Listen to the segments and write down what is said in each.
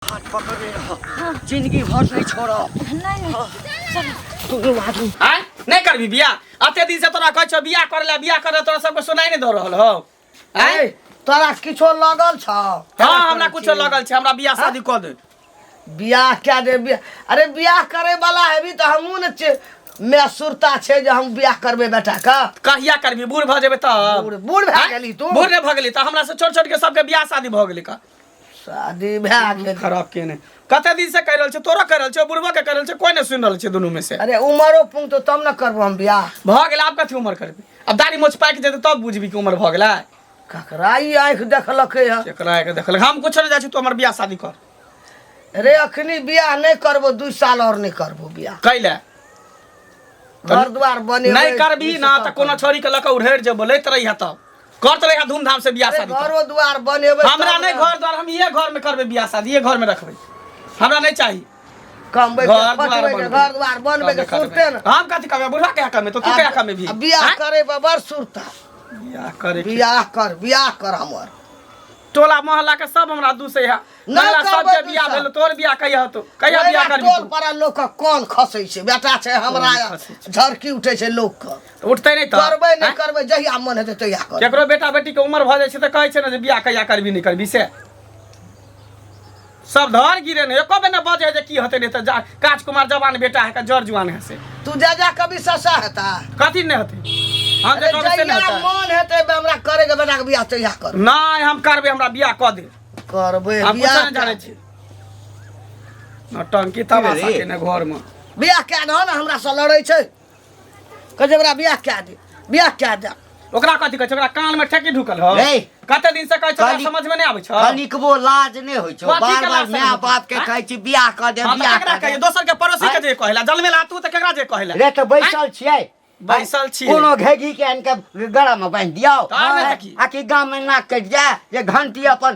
हाथ पकड़ जिंदगी भर नहीं छोड़ो। नहीं नहीं करबी बियाह? अते दिन से तोरा कहै छ बियाह करे ला बियाह करे, तोरा सबके सुनाई नहीं द रहल हो। ए तोरा किछो लगल छ? हां हमरा कुछो लगल छ, हमरा बियाह शादी क दे। बियाह क्या दे बियाह? अरे बियाह करे वाला हेबी त हमहू न मैं सुरता छे जे हम बियाह करबे बेटा का। कहिया करबी? बूढ़ भ जेबे त? बूढ़ भ गेली तू? बूढ़ ने भ गेली त हमरा से छोट छोट के सबके बियाह शादी भ गेली का? शादी भए गेल। खराब केने कते दिन से कह रहल छ, तोरा कह रहल छ, बुढ़वा के कह रहल छ, कोई नहीं सुन रहल छ दोनों में से। अरे उमरो पुंग तो तब न करबो हम बियाह। भ गेल आब कथि उमर करबी? अब दाढ़ी मोछ पाक जेते तब बुझबी कि उमर भ गेलै। ककराई आंख देखलकै ह? केकरा के देखल हम कुछ नहीं जाय छी, तू हमर बियाह शादी कर। अरे अखनी बियाह नहीं करबो, 2 साल और नहीं करबो बियाह। कैले घर द्वार बने नहीं करबी ना त कोनो छोरी के लक उड़ेर जे बोलैत रही ह त करत रही धूमधाम से बियाह शादी। घरो द्वार बनेबे हमरा नहीं घर द्वार, हम ये घर में करबे बियाह शादी, ये घर में रखबे, हमरा नहीं चाहिए। कमबै घर घर द्वार बनबे के सुरते न। हम कथि करबे? बुढ़ा के हक में तो तू के हक में भी बियाह करे बड़ सुरता। बियाह करे बियाह कर हमर टोला मोहल्ला के सब हमरा दूसे है ना ना सब करबै के बियाह भेल, तोर बियाह कहिया तो कहिया बियाह करबी टोल तू? पर लोग का कोन खसै छै बेटा छै हमरा, झरकी उठै छै लोग का। उठते नहीं त करबै नहीं करबै जहिया मन हेतै तहिया कर। केकरो बेटा बेटी के उम्र भ जाय छै त कहै छै ना जे बियाह कहिया करबी नहीं करबी से सब धर गिरे ने एको बे न बजे जे की होते नहीं त राजकुमार जवान बेटा है का जर जुआन है से तू जा कभी ससा हेता कथि नहीं होते? हम जे कहबे से नहीं जहिया होता मन हेतै हमरा करे के बेटा के बियाह तहिया कर। नहीं हम करबे, हमरा बियाह क दे। करबै हम कुछ बियाह नहीं जाने छी नौटंकी तमाशा के ने घर में बियाह क्या दहो ना हमरा से लड़ै छै कहे हमरा बियाह क्या दे दे। ओकरा कथि कहै छै? ओकरा कान में ठेकी ढुकल हो? रे कते दिन से कहै छै समझ में नहीं आबै छ? कनिकबो लाज नहीं होय छौ। कथी के बार लाज माय नहीं बाप के होय? कहै छी बियाह कर दे, हम बियाह केकरा कर कहिए? दे। दोसर के पड़ोसी के जे कहला जलमेला तू त केकरा जे कहला? रे त बैसल छियै, बैसल छी कोनो घेगी के आन के गड़ा में बांध दियो तार में देखी। आ कि गांव में नाक कट जाए जे घंटी अपन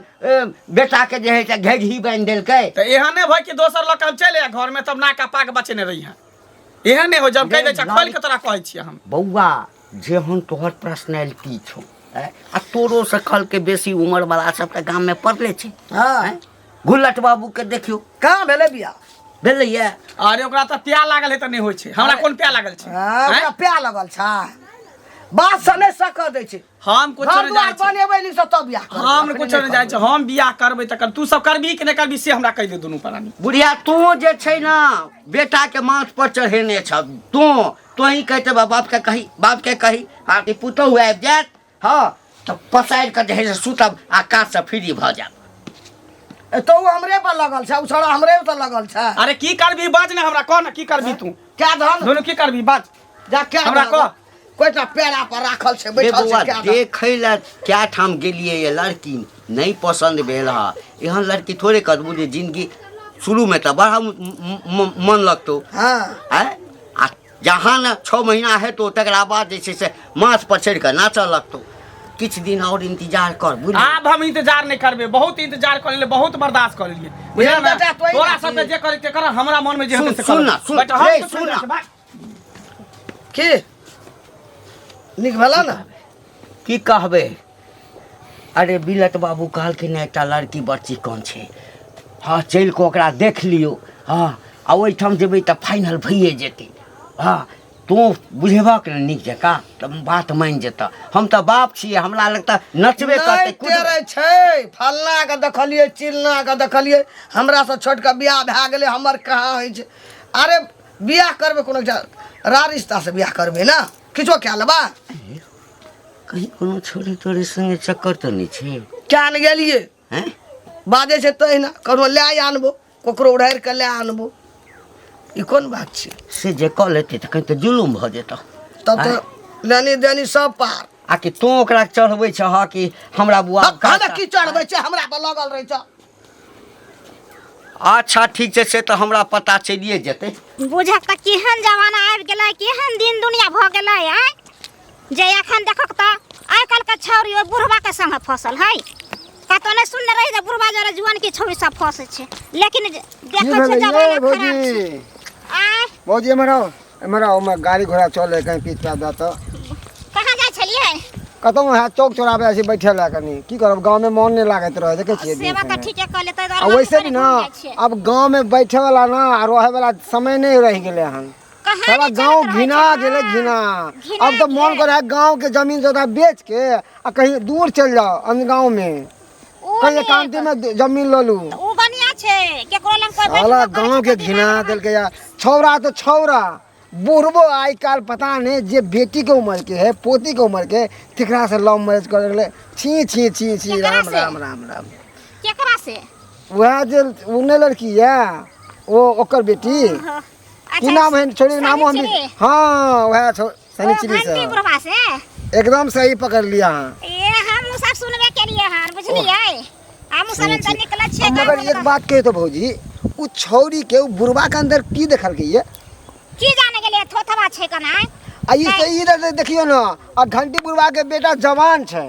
बेटा के जे है से घेगी बांध देलकै। त एहन नहीं भई कि दोसर लोग हम चले घर में तब नाका पाक बचने रही है। एहन नहीं हो जब कह दे छ खोल के तोरा कहै छी हम। बौआ जेहन तोहर पर्सनैलिटी छौ आ तोरो से कल के बेसी उम्र वाला सब के गांव में पड़ले छै। हां गुल्लट बाबू के देखियो कहां भेलै बियाह? भेलैया। अरे ओकरा त प्यार लागल है त नहीं होय छै, हमरा कोन प्यार लागल छै? हमरा प्यार लगल छै बात से नहीं सक दै छै। हम कुछ घर नहीं द्वार जाय छी, बनेबै नहीं से तब बियाह करबै। हम कुछ नहीं जाय छी। हम बियाह करबै त कर, तू सब करबी कि नहीं करबी से हमरा कह दे दोनों प्राणी। बुढ़िया तू जे छै ना बेटा के माथ पर चढ़ेने छ, तू ही कहते बाप के कही आ कि पुतहु आबि जायत हाँ तो पसारि के जे है से सुतब आ काज से फ्री भ जाब। तो हमरे पर लगल छै, उछड़ा हमरे पर लगल छै। अरे की करबी बाज ने हमरा कह ना की करबी तू? क्या धन दोनों की करबी बाज जा क्या हमरा कह। कोइटा पेड़ा पर राखल छै रे बैठल बौआ छै क्या धन? देखै ला क्या ठाम गेलिए ये लड़की नहीं पसंद भेल हा। एहन लड़की थोड़े करबू जे जिंदगी शुरू में तो बड़ा मन लगतो हां है आ जहाँ न 6 महीना है तो तकरा बाद जे छै से माथ पर चढ़ के नाचऽ लगतो। किछ दिन और इंतजार कर बुझ। अब हम इंतजार नहीं करबे, बहुत इंतजार कर लिए, बहुत बर्दाश्त कर लिए बुझल ना? बेटा, तोही तोरा ना सब की? जे करे के कर, हमरा मन में जे सुन, होते से कर। सुन ना, सुन, बेटा, हम रे, कुछ सुन नहीं ना। जाय छी, की निक भेला ना? की कहबे? अरे बिलट बाबू कहलखिन एकटा लड़की बड़ चिकन छै हाँ चल के ओकरा देख लियो हाँ आ ओहिठाम जेबै तऽ फाइनल भइए जेतै। हाँ तू बुझेबक ने नीक जकाँ तऽ बात मान जेतऽ। हम तऽ बाप छियै, हमरा लगता नचबे करतै नहीं तेरे छै फलना के देखलिए चिलना के देखलिए, हमरा से छोट के बियाह भए गेलै, हमर कहाँ होइ छै? अरे बियाह करबे कोनो रिश्ता से बियाह करबे ना, किछो क्या लेबा? कहीं कोनो छोरी तोरी संगे चक्कर तो नहीं छै? क्या न गेलिए हैं बाजे छै तहिना कोनो ले आनबो, ककरो उड़ारि के ले आनबो, ई कोन बात छै? से जे कऽ लेतै तऽ कहीं तऽ जुलुम भऽ जेतऽ। तब तो लेनी देनी सब पार। आ कि तू ओकरा चढ़बै छ हाँ कि हमरा बुआ हमरा की चढ़बै छै, हमरा पर लगल रहै छ। अच्छा ठीक छै से तऽ हमरा पता चलिए जेतै। बुझक त केहन जमाना आबि गेलै, केहन दिन दुनिया भ गेलै आइ जे एखन देखक त आइ काल्हि के छौरी ओ बुढ़वा के संग फसल है। कतो ने सुनने रही जे बुढ़वा जरे जुआन की छौरी सब फसे छै, लेकिन देखै छै जमाना खराब छै। आइ भौजी हमरा गाड़ी घोड़ा चले कहीं पीछा दा तो कहाँ जाइ छलियै? कतौ है चौक चौराहे ऐसे बैठल है कनी की करब गांव में मन नहीं लागत रहे देखे छियै सेवा दिन तो में। ठीके कर लेते आ वैसे भी ना अब गांव में बैठे वाला ना आ रहे वाला समय नहीं रह गेले हन सारा गांव घिना गेले घिना। अब तो मन करे गांव के जमीन जगह बेच के आ कहीं दूर चल जाओ अन्य गांव में कहीं एकांती में जमीन ले लू। उ बढ़िया छे केकरो लंग कोई साला गांव के घिना दिल के यार छौरा तो छौरा बुढ़बो आई काल पता नहीं जे बेटी के उम्र के है पोती के उम्र के तिकरा से लव मैरिज कर ले। छी छी छी छी राम राम राम राम। केकरा से वह जे उन्ने लड़की है वो ओकर बेटी की नाम है छोड़ी नाम हम हाँ वह सनीचरी से घंटी बुढ़वा से एकदम सही पकड़ लिया। ए हम सब सुनबे के लिए हन बुझलिए हम सब से निकल छे। मगर एक बात कहे तो भौजी उ छौरी के उ बुढ़वा के अंदर की देखल गई है की जाने के लिए थोथवा छे कना आई से इधर देखियो ना और घंटी बुढ़वा के बेटा जवान छे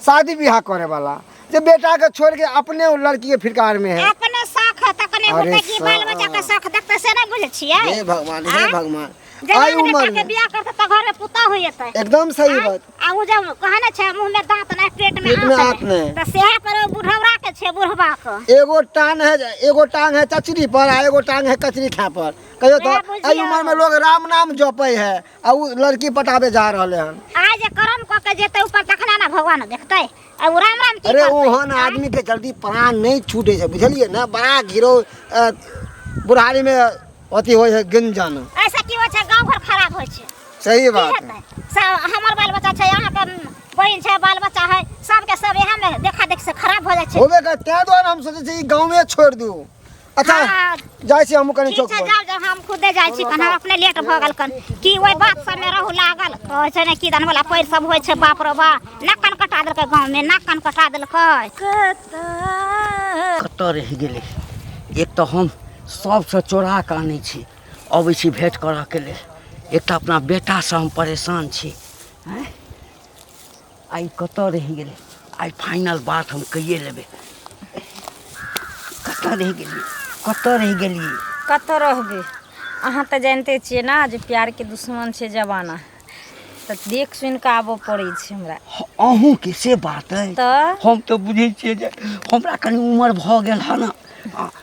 शादी ब्याह करे वाला जे बेटा के छोड़ के अपने उ लड़की के फिरकार में है। अपने शौक तकने होते की बाल बच्चा के शौक देखते से नहीं बुझे छिए। हे भगवान हे भगवान आई उम्र के बियाह करते त घर में पुता होई जते एकदम सही बात। आ उ जब कहने छे मुंह में दांत नहीं पेट पेट में आंत नहीं त सेहा पर बुढ़वा के छे बुढ़वा के एगो टांग है चचरी पर आ एगो टांग है कचरी खा पर कहियो तो आई उम्र में लोग राम नाम जपे है आ उ लड़की पटावे जा रहले हन। आज कर्म क के जेते ऊपर तखना ना भगवान देखते आ उ राम राम की अरे ओहन आदमी के जल्दी प्राण नहीं छूटे छै बुझलिए ना बड़ा घिरो बुढ़ारी में अति होय है गंजन ऐसा की हो छे गांव घर खराब हो छे। सही बात है। सब हमर बाल बच्चा छे यहाँ के बहन छे बाल बच्चा है सब के सब यहाँ में देखा देख से खराब हो जाय छे होबे का ते द्वारा हम सोचे छी गांव में छोड़ दू। अच्छा हाँ, जाय छी हम कनी ठीक चौक छे पर जाओ जाओ हम खुदे जाय छी कन हम अपने लेट भ गेल कन की ओइ बात सब में रहू लागल कहै छे ने की दान वाला पैर सब होय छे बाप रे बा नक्कन कटा देलकै गांव में नक्कन कटा देलकै कतऽ रह गेलै एक तो हम सबसे चोरा के आनै छी अबै छी भेंट करऽ के लेल एक तो अपना बेटा से हम परेशान छी हैं आई कतऽ रह गेलै आई फाइनल बात हम कहिए लेबै कतऽ रह गेलियै कतऽ रहबै अहाँ तऽ जानिते छियै ना जे प्यार के दुश्मन छै जमाना तऽ देख सुनि कऽ आबऽ पड़ै छै हमरा। अहूँ के से बात है तऽ हम तो बुझे छियै जे हमरा कनी उम्र भऽ गेल है ना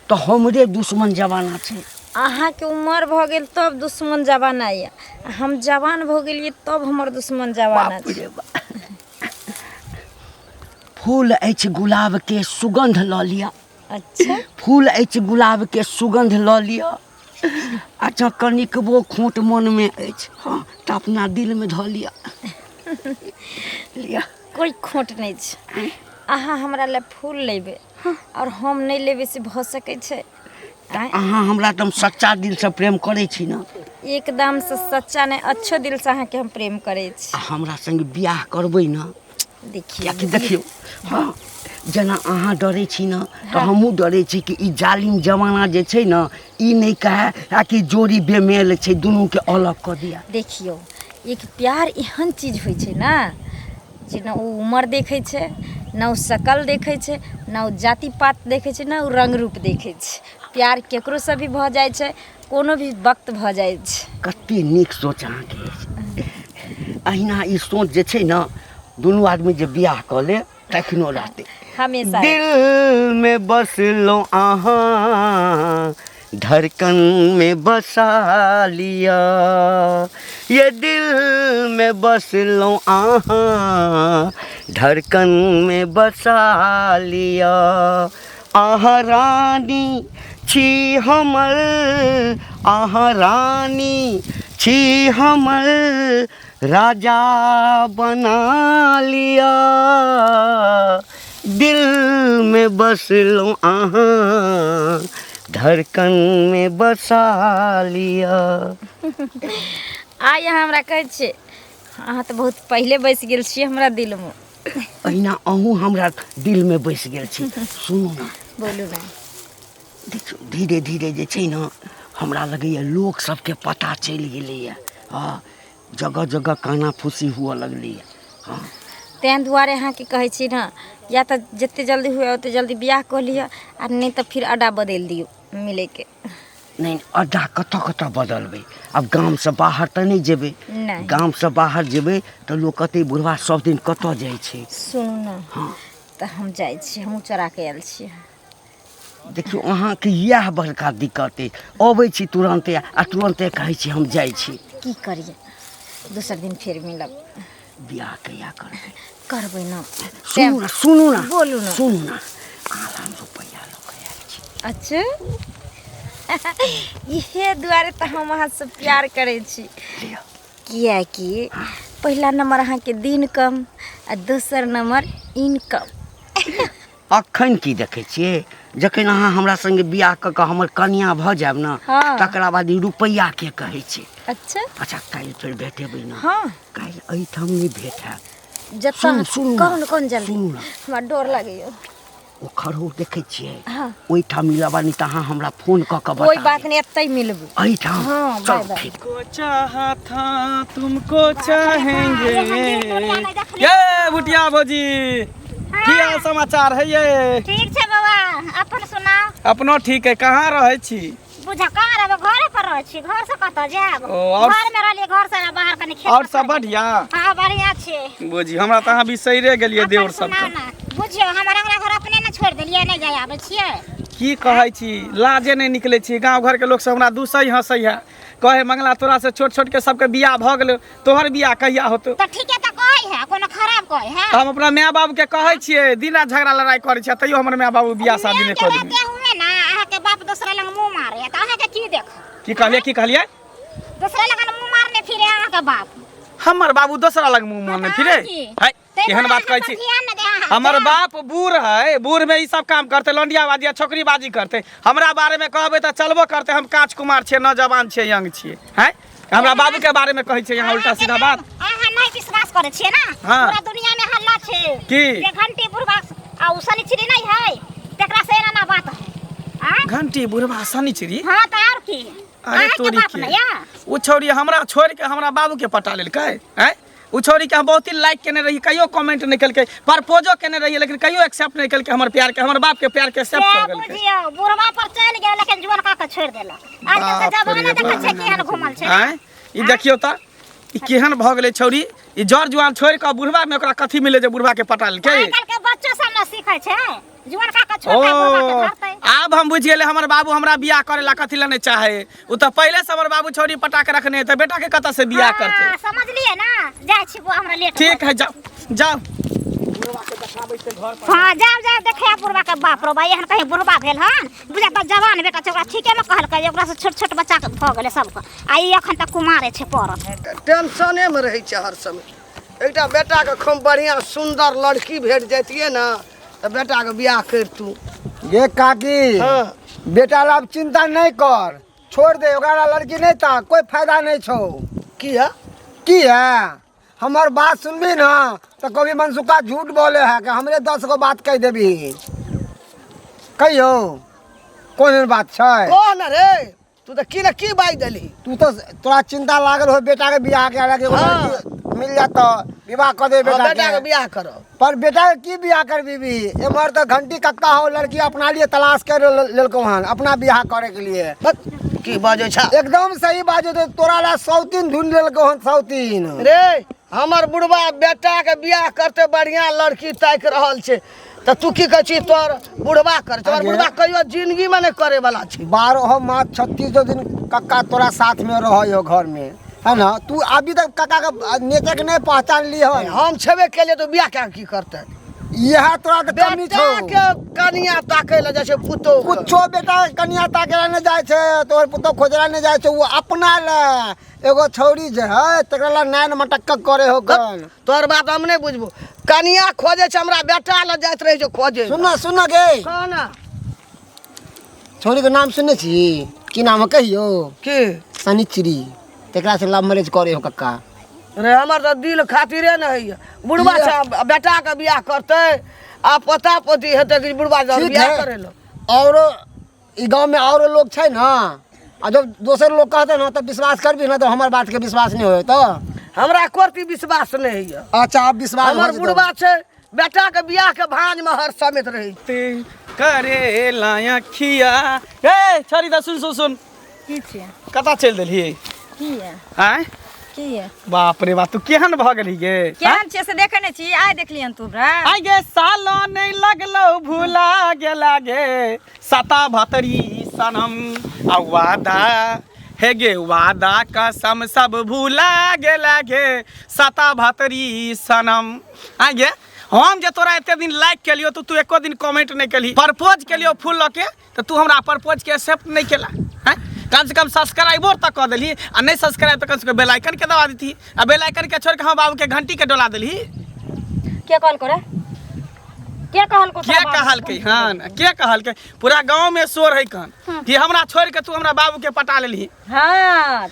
तो हमरे दुश्मन जमाना छै। अहाँके उम्र भऽ गेल तब दुश्मन जमाना यऽ हम जवान भऽ गेलियै तब हमर दुश्मन जमाना बाप छै। रे बाप। फूल अछि गुलाब के सुगंध लऽ लिअ अच्छा फूल अछि गुलाब के सुगंध लऽ लिअ अच्छा कनिकबो खोट मन में अछि हाँ तऽ अपना दिल में धऽ लिअ लिअ कोई खोट नहीं छै अहाँ हमरा लए फूल लेबै और हम नहीं लेबै से भऽ सकै छै। अहाँ हमरा तऽ सच्चा दिल से प्रेम करै छी ना एकदम से सच्चा नहीं अच्छो दिल से अहाँके हम प्रेम करै छी। आ हमरा संग बियाह करबै ना देखिए देखियौ हाँ जेना अहाँ डरै छी ना तऽ हमहूँ डरै छी कि ई जालिम जमाना जे छै ना ई नहीं कहे कि जोड़ी बेमेल छै दुनू के अलग कऽ दिया। देखियो एक प्यार एहन चीज होइ छै ना जे ना ओ उम्र देखै छै ना ओ शकल देखै छै ना ओ जाति पात देखै छै ना ओ रंग रूप देखै छै प्यार केकरो से भी भऽ जाइ छै कोनो भी वक्त भऽ जाइ छै। कते नीक सोच अहाँके अछि अहिना ई सोच जे छै ना दुनू आदमी जे बियाह कऽ ले तखनो रहतै हमेशा दिल में बसलो अहाँ धड़कन में बसा लिया ये दिल में बसलो अहाँ धड़कन में बसा लिया अहाँ रानी छी हमर अहाँ रानी छी हमर राजा बना लिया दिल में बसलो अहाँ धड़कन में बसा लिया। आइ अहाँ हमरा कहै छियै अहाँ तऽ बहुत पहिले बैस गेल छियै हमरा दिल में अहिना अहूँ हमरा दिल में बैस गेल छी। सुनू ना बोलू ना देखियौ धीरे धीरे जे छै ना हमरा लगैए लोक सबके पता चलि गेलैए हाँ जगह जगह काना फूसी हुअ लगलैए हाँ तें दुआरे अहाँके कहै छी ना या तऽ जते जल्दी हुए ओते जल्दी बियाह कऽ लिअ आ नहीं तऽ फिर अड्डा बदलि दियौ मिले के। नहीं अड्डा कतऽ कतऽ बदलबै अब गाम से बाहर तऽ नहीं जेबै नहीं गाम से बाहर जेबै तऽ लोग कहतै बुढ़वा सब दिन कतऽ जाइ छै सुनू ना हाँ तऽ हम जाइ छी हमहूँ चोरा के आयल छियै देखियौ अहाँके इएह बड़का दिक्कत अइ अबै छी तुरन्ते आ तुरन्ते कहै छी हम जाइ छी की करिए दोसर दिन फिर मिलब बियाह कहिया करबै करबै ना सुनू ना बोलू ना सुनू ना आधा रुपैआ लऽ कऽ आयल छी अच्छा इहे दुआरे तऽ हम अहाँसँ प्यार करै छी लिअ किएकि पहिला नंबर अहाँके दिन कम आ दोसर नंबर इनकम अखन की देखै छियै जखन अहाँ हमरा संगे बियाह कऽ कऽ हमर कनिया भऽ जायब ने हाँ। तकरा बाद ई रुपैआ के कहै छै अच्छा अच्छा काल्हि फेर भेटेबै ने हाँ काल्हि एहिठाम नहि भेट हैत जतऽ सुनू कौन जल्दी सुनू ना हमरा डर लागैए ओ खरहूर देखै छियै हाँ ओहिठाम मिलब नहीं तऽ अहाँ हमरा फोन कऽ कऽ कोई बता बात नहीं एतै मिलबू एहिठाम हाँ, चल बाय बाय। ठीक को चाहा था तुमको चाहेंगे ये बुटिया भौजी की हाल समाचार है ये ठीक छै बाबा अपन सुनाओ अपनो ठीक है कहाँ रहे छी बुझा कहाँ रहबै घरे पर रहै छी घर से कतऽ जायब ओ, और- घर में रहलियै घर से बाहर कनी खेत और पर सब रहलियै। बढ़िया हाँ बढ़िया छै बुझी हमरा तऽ अहाँ बिसैरे गेलियै देवर अपन सुनाओ सबके ना बुझियौ हमर अंगना घर अपने ने छोड़ि देलियै नहि जाय आबै छियै की कहै छी लाजे नहीं निकले छी गांव घर के लोग सब हमरा दूसै हंसै है कहे मंगला तोरा से छोट छोट के सबके बियाह भऽ गेल तोहर बियाह कहिया होतो तऽ ठीके तऽ कहै है कोनो खराब कहै है हम अपना माय बाबू के कहै छियै दिना झगड़ा लड़ाई करै छियै तैयो हमर माय बाबू बियाह शादी नहीं करै रहते हुए ना अहाँके बाप दोसरा लग मुंह मारे तऽ अहाँके की देख की कहलियै दोसरा लग मुंह मारने फिरे अहाँके बाप हमर बाबू दोसरा लग मुंह मारने फिरे है केहन बात कहै छी हमर बाप बूढ़ है बूढ़ में ई सब काम करते लौंडियाबाजी या छोकरीबाजी करते हमरा बारे में कहबै तऽ चलबो करते हम काच कुमार छियै नौजवान छियै यंग छियै है हमरा बाबू के बारे में कहै छियै यहाँ उल्टा सीधा बात अहाँ नहीं विश्वास करै छियै ना हाँ। पूरा दुनिया में हल्ला छै की? जे घंटी बुढ़वा आ उ शनिचरी नहीं है तेकरा से एना ना बात है हां घंटी बुढ़वा शनिचरी हां त और की अरे अहाँके तोरी बाप के नहीं या उ छौरी हमरा छोड़ के हमरा बाबू के पटा लेलकै हैं उ छौरी के हम बहुत ही लाइक केने रही कहियो कमेंट नहीं केलकै प्रपोजो केने रही लेकिन कहियो एक्सेप्ट नहीं केलकै हमर प्यार के हमर बाप के प्यार के एक्सेप्ट कर से गेलकै बुझियौ बुढ़वा पर चल गेल लेकिन जुआन का के छोड़ देला आज तक जमाना देखै छै केहन घुमल छै हैं ई देखियो त ई केहन भ गेलै छौरी ई जर जुआन छोड़ के बुढ़वा में ओकरा कथी मिले जे बुढ़वा के पटा लेलकै आजकल के बच्चो सब न सीखै छै जुआन का के छोड़ के बुढ़वा के ओ धरतै आब हम बुझ गेले हमर बाबू हमरा बियाह करे ला कथी ला नहीं चाहे उ त पहले से हमर बाबू छौरी पटा के रखने त बेटा के कत से बियाह करते हाँ, समझलिए ना जाय छी बुआ हमरा लेट ठीक है जाओ जाओ हाँ जाओ देखे बुढ़वा के बाप रो भाई एहन कहीं बुढ़वा भेल हन बुझा त जवान बेटा छै ओकरा ठीके में कहलकै ओकरा से छोट छोट बच्चा के भ गेलै सबके आ ई एखन तक कुमारे छै पड़ल टेंशने में रहै छै हर समय एकटा बेटा के खूब बढ़िया सुंदर लड़की भेट जैतिए ना तो बेटा के बियाह करतू ये काकी हाँ बेटा ला अब चिंता नहीं कर छोड़ दे ओकरा लड़की नहीं था कोई फायदा नहीं छो की है हमार बात सुनबी ना तो कभी मनसुखा झूठ बोले है कि हमरे 10 गो बात कह देबी कहियो कौन बात छै कौन रे तू तो की बाई देली तू तो तोरा चिंता लागल हो बेटा के बियाह के लगे हाँ। मिल जाता विवाह कर दे बेटा बेटा के के बियाह करो पर बेटा के की बियाह कर बीबी एमहर तो घंटी कक्का हो लड़की अपना लिए तलाश कर लेलको हन अपना बियाह करे के लिए बस, की बाजो छा एकदम सही बाजो तो तोरा ला 100 ढूंढ लेलको हन 100 रे हमर बुढ़वा बेटा के बियाह करते बढ़िया लड़की ताक रहल छै तो तू की कहै छी तोर बुढ़वा कर तोर आगे। बुढ़वा कहियो जिंदगी में नहीं करे वाला छै 12 मास 36 दिन कक्का तोरा साथ में रहो घर में है ना तू अभी तक कक्का का नेता के नहीं पहचान ली हो हम छेबे केले तो बियाह क्या की करते यह तोरा तो कमी छो बेटा के कनिया ताके ले जैसे पुतो कुछो बेटा कनिया ताकेला नहीं जाए छे तोहर पुतो खोजला नहीं जाए छे वो अपना ले एगो छौरी जे है तकरा ला नैन मटक्का करे हो गन तोर बात हम नहीं बुझबो कनिया खोजे छै हमरा बेटा ले जात रहे छै खोजे सुन गे कहना छौरी के नाम सुनने छी की नाम है कहियो की शनिचरी तकरा से लव मैरिज करे हो कक्का रे हमर तो दिल खातिरे नहीं है बुढ़वा से बेटा के बियाह करते आ पता पति हेते कि बुढ़वा से ठीक बियाह है। करे लो और ई गांव में और लोग छै ना आ जब दोसर लोग कहते ना तो विश्वास करबी ना तो हमार बात के विश्वास नहीं होए तो हमरा कोर्ती विश्वास नहीं है अच्छा आप विश्वास हमर हो बुढ़वा छै बेटा के बियाह के भांज में हर समेत रही करे लाया खिया ए छोरी दा सुन सुन सुन की छियै कतऽ चलि देलही की है आँय की है बाप रे बाप तू केहन भऽ गेलही गे केहन छियै से देखे नहि छी आइ देखलियन तू हमरा आइ गे सालो नहीं लगलो भूला गेला गे सता भतरी सनम आ वादा हे गे वादा कसम सब भूला गेला गे सता भतरी सनम आइ गे हम जे तोरा एते दिन लाइक केलियो तू एको दिन कमेंट नहीं केली प्रपोज केलियो फूल लऽ के तो तू हमरा प्रपोज के एक्सेप्ट नहीं केला हैं कम से कम सब्सक्राइबर तक कर देली आ नहीं सब्सक्राइब तो कम से कम बेल आइकन के दबा दी आ बेल आइकन के छोड़ के हम बाबू के घंटी के डोला देली के कहल को रे के कहल को के कहलकै हन के कहलकै पूरा गांव में शोर है कन कि हमरा छोड़ के तू हमरा बाबू के पटा लेली हाँ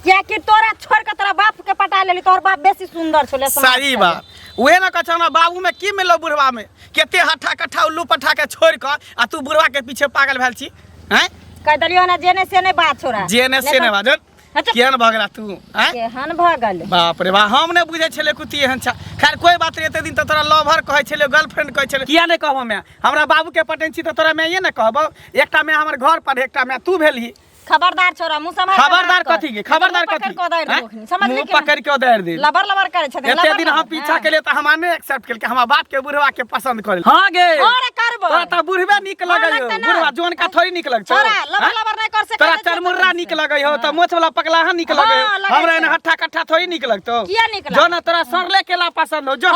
क्या कि तोरा छोड़ के तोरा बाप के पटा लेली तोहर बाप बेसी सुंदर छले सही बात उहे ना कह हमरा बाबू में की मिलो बुढ़वा में केते हट्ठा कट्ठा उल्लू पट्ठा के छोड़ के आ तू बुढ़वा के पीछे पागल भेल छी हैं कह दलियो ना जेने से नहीं बात छोरा जेने से ने बाजन केहन भऽ गेला तू हैं केहन भऽ गेल बाप रे बाप हम ने बुझे छले कुती एहन छा खैर कोई बात नहीं एते दिन त तोरा लवर कहै छले गर्लफ्रेंड कहै छले किया नहीं कहबो मैं हमरा बाबू के पटेन छी त तोरा मैं ये ना कहबो एकटा मैं हमर घर पर एकटा मैं तू भेलही खबरदार छोरा मुंह संभाल खबरदार कथी के खबरदार कथी समझ मुंह पकड़ के उधार दे लबर लबर करे छथिन एते दिन हम पीछा के लिए त हम ने एक्सेप्ट केल के हमरा बात के बुढ़वा के पसंद कर हां गे अरे करबो तोरा त बुढ़वा निक लगइयो बुढ़वा जोन का थोड़ी निक लगछ छोरा लबर लबर नहीं कर सके तोरा चरमुर्रा निक लगइयो त मोछ वाला पकलाहा निक लगइयो हमरा एने हट्ठा कट्ठा थोड़ी निक लगतो किया निक लग जो ना तोरा सरले केला पसंद हो जो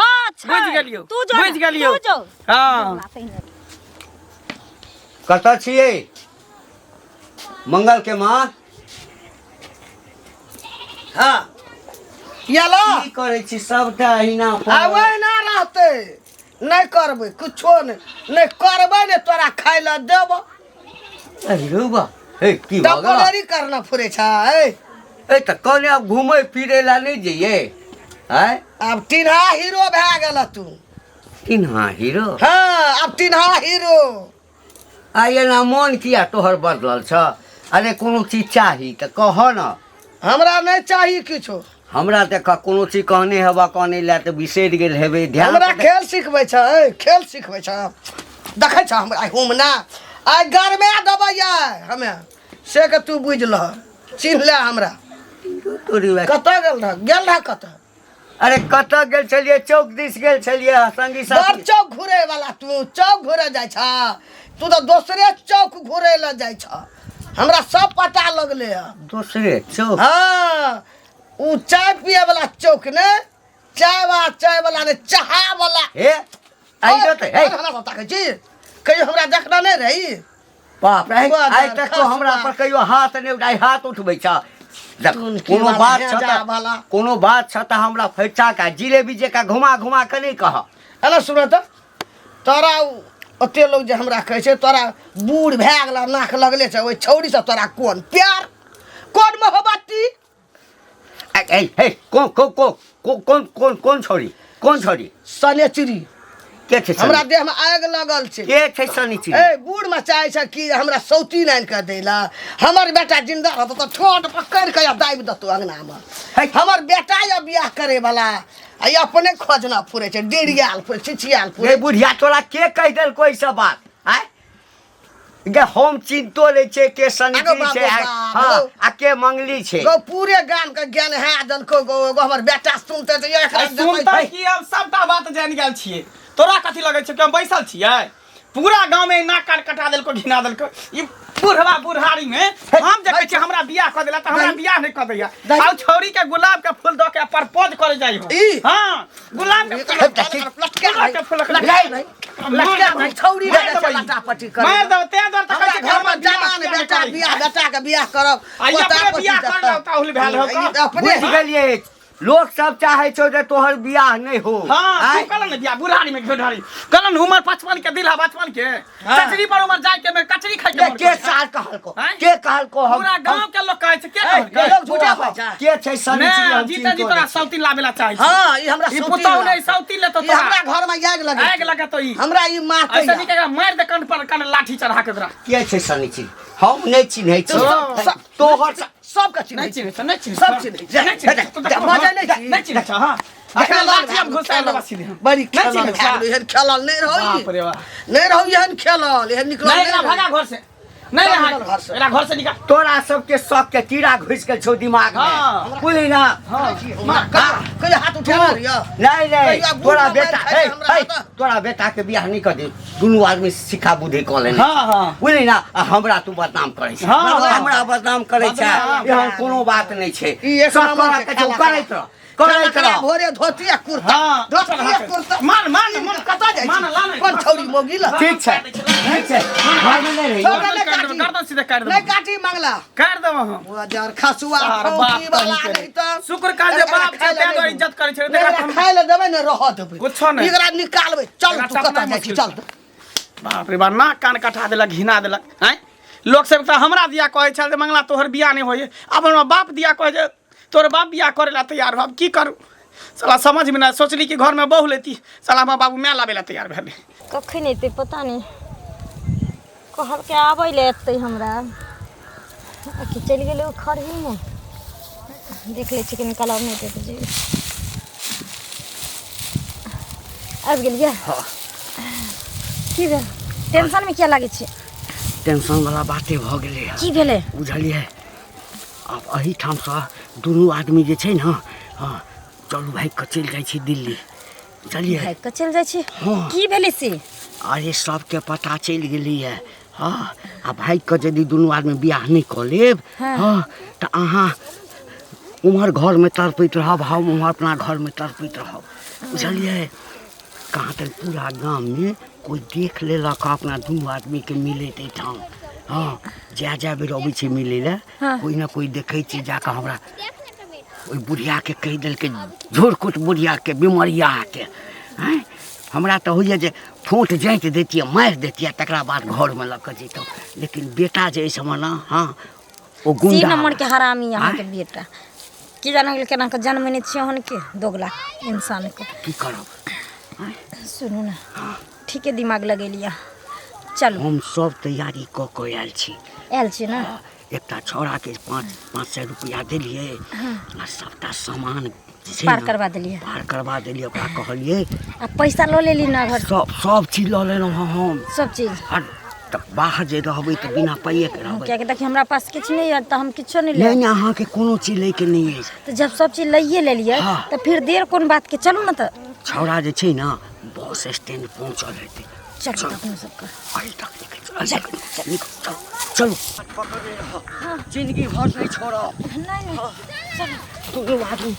बुझ गेलियो तू जो बुझ गेलियो तू जो हां कतऽ छियै मंगल के माँ हाँ याला की करै छी सबटा अहिना आवे ना रहते नहीं करबे कुछो नहीं करबे ने तोरा खाय ला देब अरे रुबा ए की भऽ गेल डबलरी करना फुरे छा ए त कने अब घूमै फिरै ला नहीं जइए हैं अब तिन्हा हीरो भए गेल तू किन्हा हीरो हाँ अब तिन्हा हीरो आइए ना मन किया तोहर बदलल छ अरे कोनो चीज चाही त कह न हमरा नहीं चाहिए किछो हमरा देख कोनो चीज कहने हेबा कहने ला त बिसरि गेल हेबै ध्यान हमरा खेल सिखबै छ खेल सिखबै छ देखै छ हमरा हम ना आइ गरमे दबै हमे से के तू बुझ ल चिन्ह ले हमरा तोरी कतऽ गेल रह कतऽ अरे कतऽ गेल छलिए चौक दिस गेल छलिए संगी बड़ साथी चौक घुरे वाला तू चौक घुरे जाइ छ तू तो दोसरे चौक घुरे ला जाइ छ हमरा सब पता लगले है दूसरे चौक हाँ उ चाय पिए वाला चौक ने चाय वाला ने चाहा वाला हे आइयो त हे हमरा बता के जी कहियो हमरा देखना नहीं रही बाप रे बाप आइ तक तो हमरा पर कहियो हाथ नहीं उठाई हाथ उठबै छ कोनो बात छ त कोनो बात छ त हमरा फैचा का जिलेबी जे का घुमा घुमा के नहीं कह अरे सुन त तोरा ओते लोग जे हमरा कहै छै तोरा बूढ़ भए गेला नाक लगले छै ओइ छौरी से तोरा कोन प्यार कोन मोहब्बती ए हे कौन छोरी सनेचरी के छै हमरा देह में आग लगल छै के छै सनीचरी ए बूढ़ में चाहे छै कि हमरा सौती लाइन कर देला हमर बेटा जिंदा रहत त ठोट पकड़ के दाबि दतो अंगना में हमर बेटा या बियाह करे वाला आई अपने खोजना फुरे छै डेढ़ियाल फुरे छिछियाल रे फुरे बुढ़िया तोरा के कह देल कोई सब बात आय गे हम चिंतो ले छै के सनीचरी छै हां आ के मंगली छै गो पूरे गाम के ज्ञान है दलको गो हमर बेटा सुनते त एकरा सुनता कि हम सबटा बात जान गेल छियै तोरा कथी लगै छै कि हम बैसल छियै पूरा गांव में नाक काट कटा देलको घिना देलको ई बुढ़वा बुढ़ारी में हम जे कहै छी हमरा बियाह क देला त हमरा बियाह नहीं क दैया आ छौरी के गुलाब के फूल द के प्रपोज करे जाई हो हां गुलाब के फूल लटका छौरी के लटापटी कर मार दो ते दर तक के घर में जवान बेटा के बियाह करब आ अपने बियाह कर लौ ताहुल भेल हो अपने बुझ गेलिए लोग सब चाहे छौ जे तोहर बियाह नहीं हो हां तू कहल न बियाह बुढ़ारी में बुढ़ारी कहल उमर 55 के दिल है 55 के कचरी पर उमर जाय के मैं कचरी खाइ के साल कहल को हम पूरा गांव के लोग कहै छै के लोग झूठा बात के छै सनीचरी हम जीता जी तोरा सौती लावेला चाहि हां ई हमरा ई पुताऊ नहीं सौती ले तो तोरा हमरा घर में आग लगे तो ई हमरा ई मारते ऐसा नहीं के मार दे कान पर कान लाठी चढ़ा के तोरा के छै सनीचरी हम नहीं चिन्है छी तोहर सब का चिन्ह नहीं चिन्ह नहीं चिन्ह सब चिन्ह मजा नहीं चिन्ह हां अखन लाठी हम घुसा ले बसी बड़ी खेलल एहन खेलल नहीं रहो बाप रे वाह नहीं रहो एहन खेलल एहन निकलल नहीं भागा घर से नहीं चल हाँ, निकल घर से। मेरा घर से निकाल। तोरा सबके शौक के कीड़ा घुस के छौ दिमाग हाँ। में बुझली ना कहियो हाथ उठा रिया नहीं कहिया नहीं बूढ़ तोरा मोबाइल बेटा खाइ छै हमरा हे, हाथ। तोरा बेटा के बियाह नहीं कर दे दुनू आदमी सिखा बुद्धि कऽ लेने हाँ, हाँ। बुझली ना आ हमरा तू बदनाम करे छै हाँ, हाँ। हमरा बदनाम करे छै बदनाम। एहन कोनो बात नहीं छै ई एक सब नंबर तोरा के के काला करैत रह करैत रह भोरे धोतिया कुर्ता हाँ। धोतिया कुर्ता मान कतऽ जाइ मान, ला छी नहि। कोन छौरी मोगी ल ठीक छै घर में नहीं रही छोड़ दे काट देबै, काटी। गर्दन सीधे काट देबै। नहीं काटी मंगला काट देब हम। वो जार खसुआ सार फौकी बाप वाला कहीं नहीं त शुक्र काज जे बाप छै तें दुआरे इज्जत करै छै नहीं देखा हम खाइ ले देबै ने रह देबै कुछो नहीं। एकरा निकालबै चल एकरा तू चपना कतऽ जाइ छी मुश्किल चल छै। बाप रे बाप नाक कान कटा देलक घिना देलक हैं लोग सब त हमरा दिया कहै छल जे मंगला तोहर बियाह नहीं होइए अब हमरा बाप दिया कहै जे तोहर बाप बियाह करे ला तैयार हो अब की करू साला समझ में ना सोचली कि घर में बहू लेती साला हमर बाबू मैं लाबे ला तैयार भेलै कखन एतै पता नहीं कहल के आबै ले एतै हमरा कि चलि गेलै ओ खरही में देख लै छी कि निकालब नहीं तऽ जेबै आबि गेलियै की भेल टेंशन में किया लागै छै टेंशन वाला बाते भ गेलै की भेलै बुझलियै अब एहिठाम से दुनू आदमी जे छै ने हाँ चलू भाइ कऽ चलि जाइ छी दिल्ली बुझलियै भागि कऽ चलि जाइ छी हाँ। की भेलै से अरे सबके पता चलि गेलैए हाँ आ भाइ कऽ यदि दुनू आदमी बियाह नहीं कऽ लेब हाँ। हाँ तऽ अहाँ उम्हर घरमे तड़पैत रहब हम उम्हर अपना घरमे तड़पैत रहब बुझलियै कहाँ तक पूरा गाममे कोई देख लेलक अपना दुनू आदमीके मिलैत एहिठाम हाँ जा बेर अबै छै मिलै लए हाँ। कोई ना कोई देखै छै जाकऽ हमरा ओहि बुढ़ियाके कहि देलकै झोरकुट बुढ़ियाके बिमरियाके हैं हमरा तऽ होइए जे ठोँट जाँति दैतियै मारि दैतियै तकरा बाद घरमे लऽ कऽ जैतहुँ लेकिन बेटा जे एहि समय ने हाँ ओ सी गुंडा नंबर के हरामी अहाँके आँय? बेटा की जान गेल केना के जन्मने छियै हन के दोगला इंसान के की करब सुनू ना ठीके दिमाग लगेलिया चलू हम सब तैयारी कऽ कऽ आयल छी आयल छी ना एकटा छौड़ाके 500 रुपया देलियै आ सबटा सामान जे छै पार ने, करवा देलियै पार करवा देलियै ओकरा कहलियै आ पैसा लो लेली ना घर सब चीज लऽ लेलहुँ हँ हम सब चीज आ तऽ बाहर जे रहबै तऽ बिना पाइएके रहबै कियाकि देखिए हमरा पास किछु नहीं है तो हम किछो नहीं नहीं ले नहीं अहाँके कोनो चीज लैके नहीं अछि तो जब सब चीज लइए ले लिए हाँ। तो फिर देर कौन बात के चलू ना तो छौड़ा जे छै ने बस स्टैंड पहुँचल हेतै चलू अपने सबके अरे तक निकल चलो जिंदगी भर नहीं छोड़ो नहीं नहीं चलू दुनू आदमी